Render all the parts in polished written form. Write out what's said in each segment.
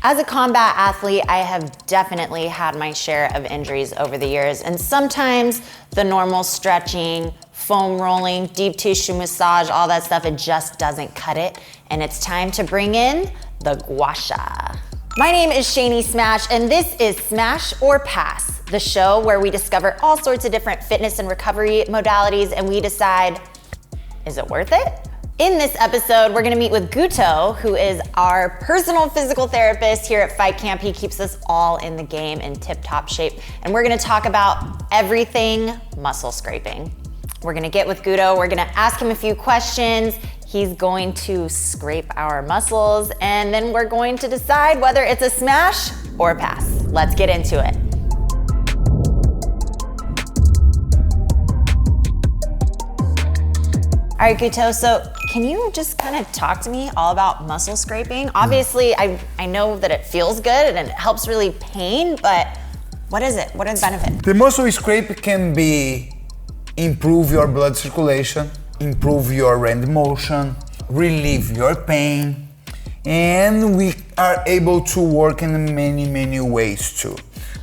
As a combat athlete, I have definitely had my share of injuries over the years, and sometimes the normal stretching, foam rolling, deep tissue massage, all that stuff, it just doesn't cut it, and it's time to bring in the Gua Sha. My name is Shanie Smash, and this is Smash or Pass, the show where we discover all sorts of different fitness and recovery modalities, and we decide, is it worth it? In this episode, we're gonna meet with Guto, who is our personal physical therapist here at FightCamp. He keeps us all in the game in tip-top shape. And we're gonna talk about everything muscle scraping. We're gonna get with Guto, we're gonna ask him a few questions. He's going to scrape our muscles, and then we're going to decide whether it's a smash or a pass. Let's get into it. All right, Guto, so can you just kind of talk to me all about muscle scraping? Obviously, I know that it feels good and it helps relieve pain, but what is it? What are the benefits? The muscle scrape can be improve your blood circulation, improve your range of motion, relieve your pain, and we are able to work in many ways too.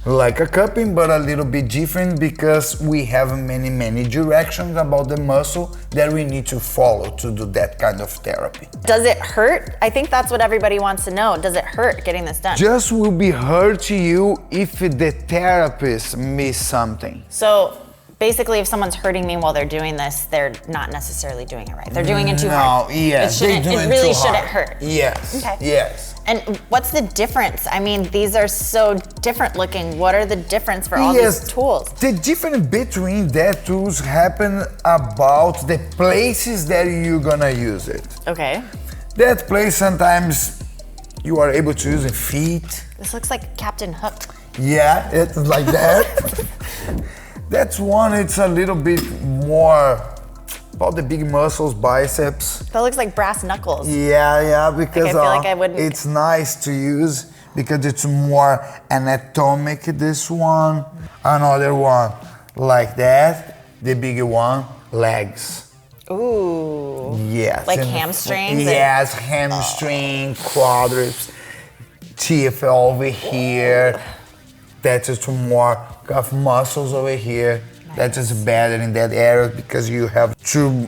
Like a cupping, but a little bit different because we have many directions about the muscle that we need to follow to do that kind of therapy. Does it hurt? I think that's what everybody wants to know. Does it hurt getting this done? Just will be hurt to you if the therapist miss something. So basically, if someone's hurting me while they're doing this, they're not necessarily doing it right. They're doing it too hard. No, yes, it really shouldn't hurt. Yes, okay. Yes. And what's the difference? I mean, these are so different looking. What are the difference for all these tools? The difference between that tools happen about the places that you're gonna use it. Okay. That place sometimes you are able to use it feet. This looks like Captain Hook. Yeah, it's like that. That's one, it's a little bit more about the big muscles, biceps. That looks like brass knuckles. Yeah, because I feel like I wouldn't. It's nice to use because it's more anatomic, this one. Another one like that, the bigger one, legs. Ooh. Yes. Like hamstrings? Yes, hamstring, quadriceps, teeth over here. That's just more of muscles over here. Nice. That is better in that area because you have two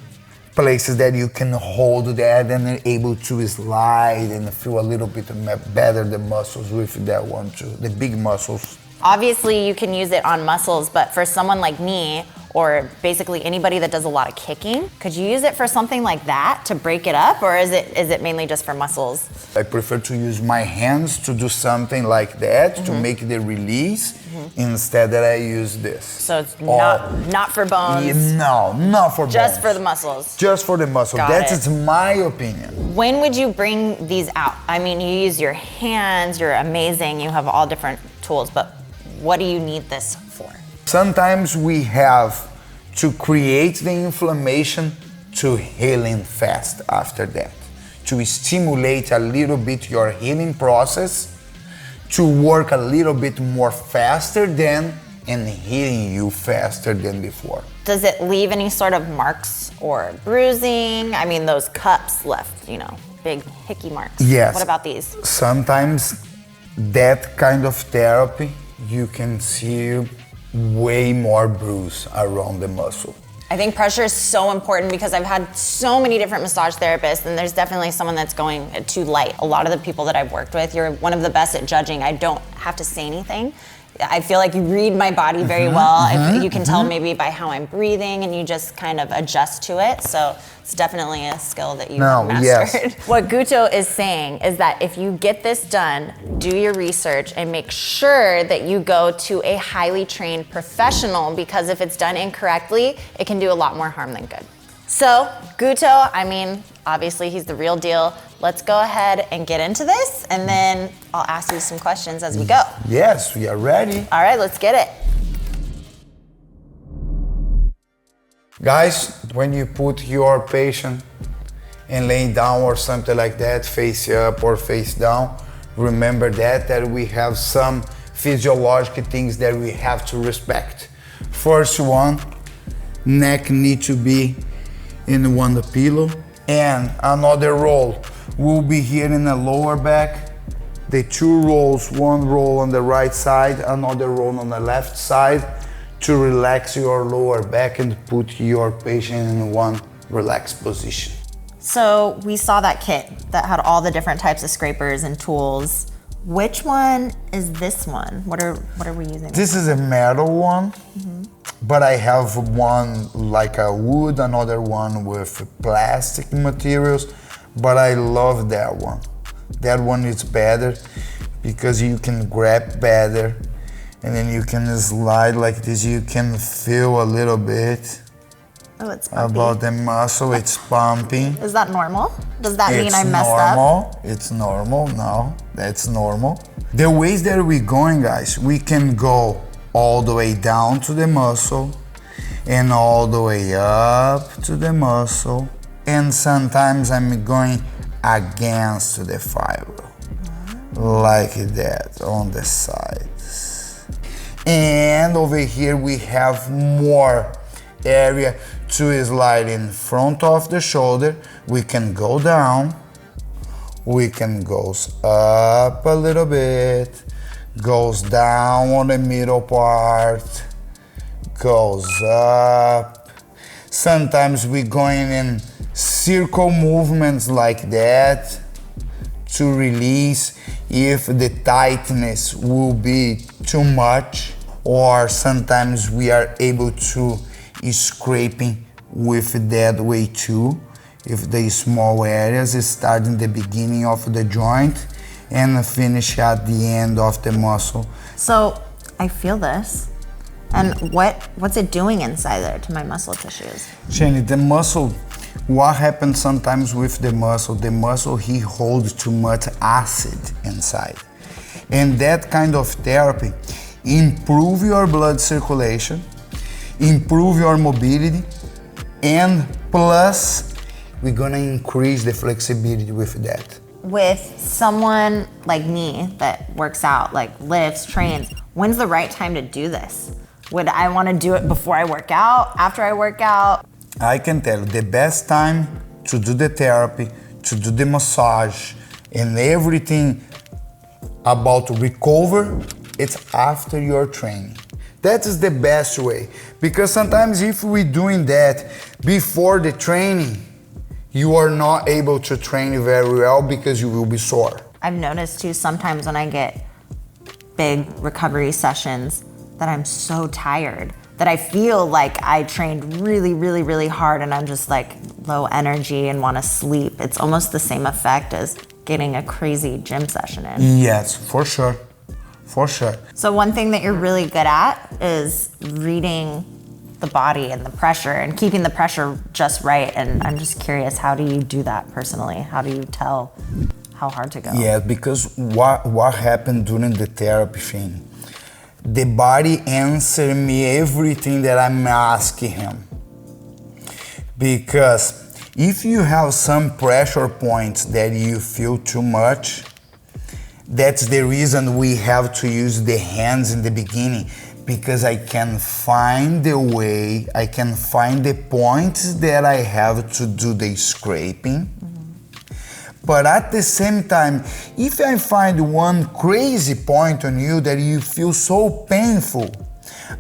places that you can hold that and then able to slide and feel a little bit better the muscles with that one too, the big muscles. Obviously you can use it on muscles, but for someone like me, or basically anybody that does a lot of kicking, could you use it for something like that to break it up, or is it mainly just for muscles? I prefer to use my hands to do something like that, to make the release, instead that I use this. So it's not for bones? No, not for bones. Just for the muscles? Just for the muscle. That is my opinion. When would you bring these out? I mean, you use your hands, you're amazing, you have all different tools, but what do you need this for? Sometimes we have to create the inflammation to healing fast after that, to stimulate a little bit your healing process, to work a little bit more faster than and healing you faster than before. Does it leave any sort of marks or bruising? I mean, those cups left, big hickey marks. Yes. What about these? Sometimes that kind of therapy, you can see way more bruise around the muscle. I think pressure is so important because I've had so many different massage therapists, and there's definitely someone that's going too light. A lot of the people that I've worked with, you're one of the best at judging. I don't have to say anything. I feel like you read my body very well. You can tell maybe by how I'm breathing, and you just kind of adjust to it. So it's definitely a skill that you've mastered. Yes. What Guto is saying is that if you get this done, do your research and make sure that you go to a highly trained professional, because if it's done incorrectly, it can do a lot more harm than good. So Guto, I mean, obviously he's the real deal. Let's go ahead and get into this, and then I'll ask you some questions as we go. Yes, we are ready. All right, let's get it. Guys, when you put your patient and laying down or something like that, face up or face down, remember that we have some physiological things that we have to respect. First one, neck need to be in one pillow, and another roll will be here in the lower back, the 2 rolls, 1 roll on the right side, another roll on the left side, to relax your lower back and put your patient in one relaxed position. So we saw that kit that had all the different types of scrapers and tools. Which one is this one? What are we using? This is a metal one, but I have one like a wood, another one with plastic materials, but I love that one. That one is better because you can grab better, and then you can slide like this. You can feel a little bit it's pumpy. about the muscle. It's pumping. Is that normal? Does that mean I messed up? It's normal. No, that's normal. The ways that we're going, guys, we can go all the way down to the muscle and all the way up to the muscle. And sometimes I'm going against the fiber, like that on the sides. And over here we have more area to slide in front of the shoulder. We can go down, we can go up a little bit, goes down on the middle part, goes up. Sometimes we're going in circle movements like that to release if the tightness will be too much, or sometimes we are able to scraping with that way too. If the small areas start in the beginning of the joint and finish at the end of the muscle. So I feel this, and what's it doing inside there to my muscle tissues? Shanie, the muscle, what happens sometimes with the muscle, he holds too much acid inside. And that kind of therapy improve your blood circulation, improve your mobility, and plus we're gonna increase the flexibility with that. With someone like me that works out, like lifts, trains, when's the right time to do this? Would I want to do it before I work out, after I work out? I can tell you the best time to do the therapy, to do the massage, and everything about recover, it's after your training. That is the best way, because sometimes if we're doing that before the training, you are not able to train very well because you will be sore. I've noticed too sometimes when I get big recovery sessions that I'm so tired that I feel like I trained really, really, really hard and I'm just like low energy and want to sleep. It's almost the same effect as getting a crazy gym session in. Yes, for sure. For sure. So one thing that you're really good at is reading the body and the pressure and keeping the pressure just right. And I'm just curious, how do you do that personally? How do you tell how hard to go? Yeah, because what happened during the therapy thing, the body answered me everything that I'm asking him. Because if you have some pressure points that you feel too much, that's the reason we have to use the hands in the beginning, because I can find the way, I can find the points that I have to do the scraping. But at the same time, if I find one crazy point on you that you feel so painful,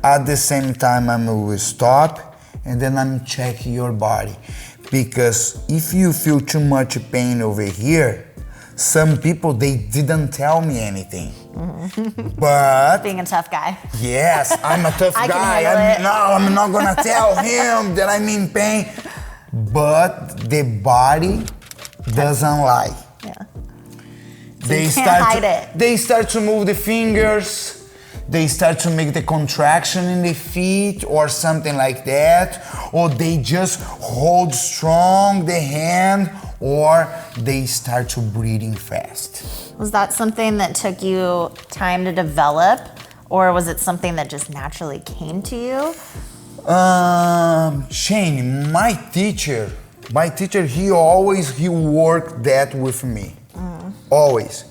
at the same time I will stop and then I'm checking your body. Because if you feel too much pain over here, some people, they didn't tell me anything. But being a tough guy. Yes, I'm a tough guy. I'm not gonna tell him that I'm in pain. But the body doesn't lie. Yeah. So you can't hide it. They start to move the fingers. They start to make the contraction in the feet or something like that. Or they just hold strong the hand, or they start to breathing fast. Was that something that took you time to develop, or was it something that just naturally came to you? Shane, my teacher, he worked that with me, always.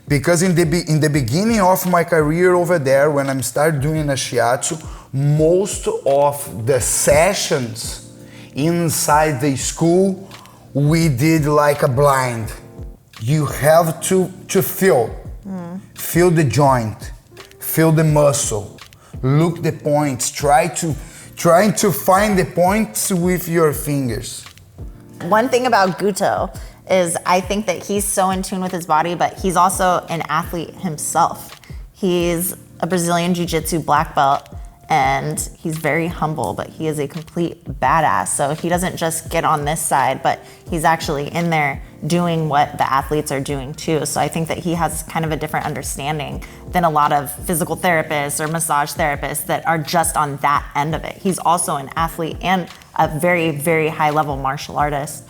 Because in the beginning of my career over there, when I started doing a shiatsu, most of the sessions inside the school, we did like a blind. You have to feel. feel the joint, feel the muscle, look the points, trying to find the points with your fingers. One thing about Guto is I think that he's so in tune with his body, but he's also an athlete himself. He's a Brazilian Jiu-Jitsu black belt, and he's very humble, but he is a complete badass. So he doesn't just get on this side, but he's actually in there doing what the athletes are doing too. So I think that he has kind of a different understanding than a lot of physical therapists or massage therapists that are just on that end of it. He's also an athlete and a very, very high level martial artist.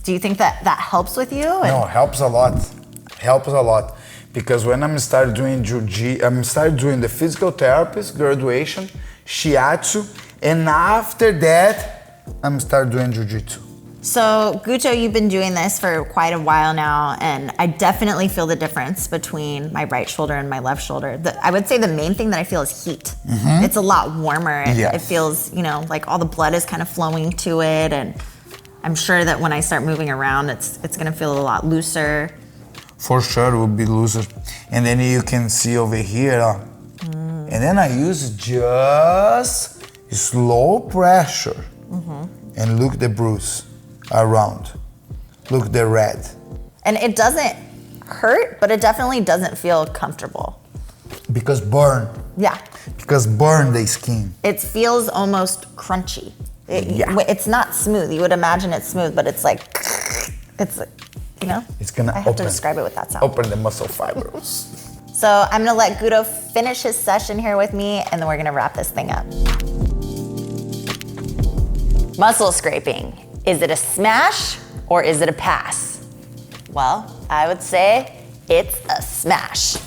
Do you think that that helps with you? No, helps a lot. Helps a lot. Because when I started doing the physical therapist graduation, shiatsu, and after that, I started doing jiu-jitsu. So Guto, you've been doing this for quite a while now, and I definitely feel the difference between my right shoulder and my left shoulder. I would say the main thing that I feel is heat. Mm-hmm. It's a lot warmer. Yes. It feels, like all the blood is kind of flowing to it, and I'm sure that when I start moving around, it's gonna feel a lot looser. For sure, it will be looser. And then you can see over here, and then I use just slow pressure, and look the bruise around. Look the red. And it doesn't hurt, but it definitely doesn't feel comfortable. Because burn. Yeah. Because burn the skin. It feels almost crunchy. It's not smooth. You would imagine it's smooth, but it's like, It's gonna I have to describe it with that sound. Open the muscle fibers. So I'm gonna let Guto finish his session here with me, and then we're gonna wrap this thing up. Muscle scraping. Is it a smash or is it a pass? Well, I would say it's a smash.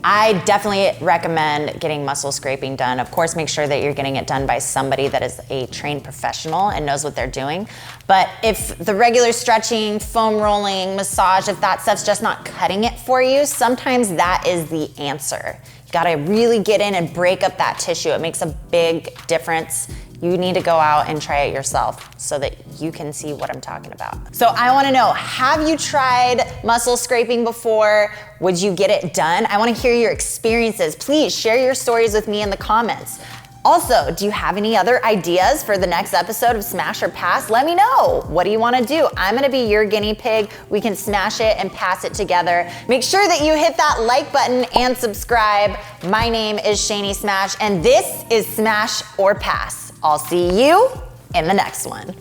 I definitely recommend getting muscle scraping done. Of course, make sure that you're getting it done by somebody that is a trained professional and knows what they're doing. But if the regular stretching, foam rolling, massage, if that stuff's just not cutting it for you, sometimes that is the answer. You gotta really get in and break up that tissue. It makes a big difference. You need to go out and try it yourself so that you can see what I'm talking about. So I wanna know, have you tried muscle scraping before? Would you get it done? I wanna hear your experiences. Please share your stories with me in the comments. Also, do you have any other ideas for the next episode of Smash or Pass? Let me know. What do you wanna do? I'm gonna be your guinea pig. We can smash it and pass it together. Make sure that you hit that like button and subscribe. My name is Shanie Smash, and this is Smash or Pass. I'll see you in the next one.